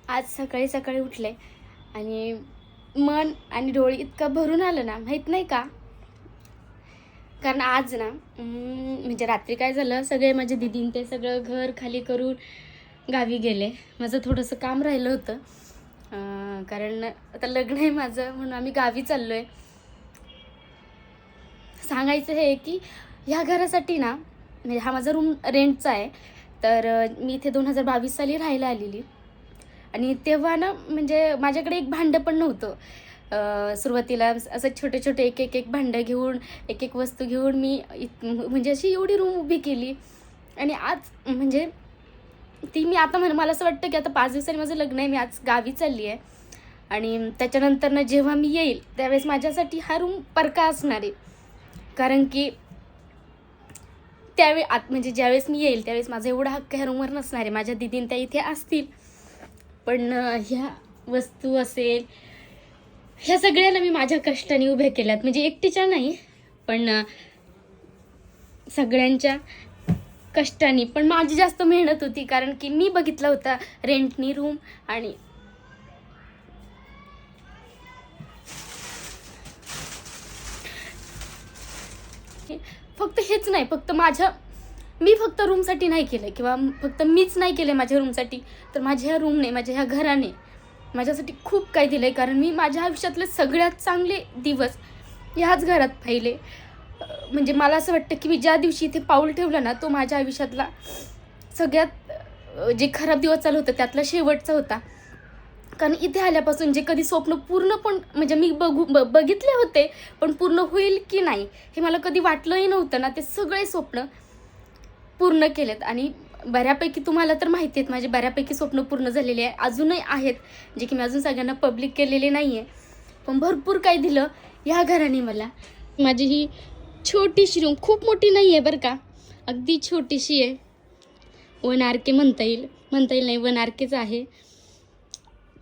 आज सकाळी सकाळी उठले आणि मन आणि डोळे इतकं भरून आलं ना, माहीत नाही का. कारण आज ना म्हणजे रात्री काय झालं, सगळे माझे दीदीन ते सगळं घर खाली करून गावी गेले. माझं थोडंसं काम राहिलं होतं, कारण आता लग्न आहे माझं, म्हणून आम्ही गावी चाललो आहे. सांगायचं हे की ह्या घरासाठी ना, म्हणजे हा माझा रूम रेंटचा आहे. तर मी इथे 2022 साली राहायला आलेली आणि तेव्हा ना म्हणजे माझ्याकडे एक भांडं पण नव्हतं. सुरुवातीला असं छोटे छोटे एक एक एक भांडं घेऊन, एक एक वस्तू घेऊन मी म्हणजे अशी एवढी रूम उभी केली. आणि आज म्हणजे ती मी आता मला असं वाटतं की आता 5 दिवसांनी माझं लग्न आहे, मी आज गावी चालली आहे. आणि त्याच्यानंतर ना जेव्हा मी येईल त्यावेळेस माझ्यासाठी हा रूम परका असणार आहे. कारण की त्यावेळी म्हणजे ज्यावेळेस मी येईल त्यावेळेस माझा एवढा हक्क ह्या रूमवर नसणार आहे. माझ्या दीदीन त्या इथे असतील, पण ह्या वस्तू असेल ह्या सगळ्यांना मी माझ्या कष्टाने उभ्या केल्यात. म्हणजे एकटीच्या नाही, पण सगळ्यांच्या कष्टाने. पण माझी जास्त मेहनत होती, कारण की मी बघितला होता रेंटनी रूम. आणि फक्त हेच नाही, फक्त मी फक्त रूमसाठी नाही केलं, किंवा फक्त मीच नाही केलं माझ्या रूमसाठी, तर माझ्या ह्या रूमने, माझ्या ह्या घराने माझ्यासाठी खूप काही दिलं आहे. कारण मी माझ्या आयुष्यातले सगळ्यात चांगले दिवस ह्याच घरात पाहिले. म्हणजे मला असं वाटतं की मी ज्या दिवशी इथे पाऊल ठेवलं ना, तो माझ्या आयुष्यातला सगळ्यात जे खराब दिवस चालू होतं त्यातला शेवटचा होता. कारण इथे आल्यापासून जे कधी स्वप्न पूर्ण पण म्हणजे मी बघितले होते, पण पूर्ण होईल की नाही हे मला कधी वाटलंही नव्हतं ना, ते सगळे स्वप्न पूर्ण केलेत. आणि बऱ्यापैकी तुम्हाला तर माहिती आहेत माझे बऱ्यापैकी स्वप्न पूर्ण झालेले आहे, अजूनही आहेत, जे की मी अजून सगळ्यांना पब्लिक केलेले नाही आहे. पण भरपूर काही दिलं ह्या घराने मला. माझी ही छोटीशी रूम खूप मोठी नाही आहे बरं का, अगदी छोटीशी आहे. 1 RK म्हणता येईल नाही, 1 RKच आहे.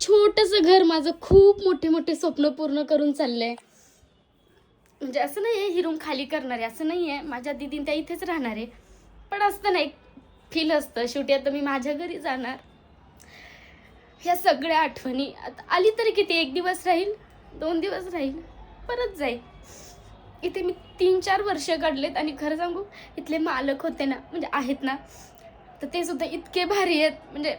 छोटंसं घर माझं खूप मोठे मोठे स्वप्न पूर्ण करून चाललं आहे. म्हणजे असं नाही आहे ही रूम खाली करणार आहे, असं नाही आहे. माझ्या दीदीन त्या इथेच राहणार आहे, पण असतं नाही फील असतं. शेवटी आता मी माझ्या घरी जाणार. ह्या सगळ्या आठवणी आता आली तरी किती, 1 दिवस राहील, 2 दिवस राहील, परत जाईल. इथे मी 3-4 वर्ष काढलेत. आणि खरं सांगू, इथले मालक होते ना, म्हणजे आहेत ना, तर ते सुद्धा इतके भारी आहेत. म्हणजे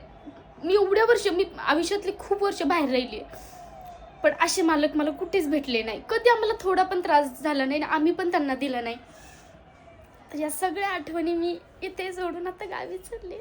मी एवढ्या वर्ष, मी आयुष्यातली खूप वर्ष बाहेर राहिली आहे, पण असे मालक मला कुठेच भेटले नाही. कधी आम्हाला थोडा पण त्रास झाला नाही, आम्ही पण त्यांना दिला नाही. तर या सगळ्या आठवणी मी इथे सोडून आता गावी चालले.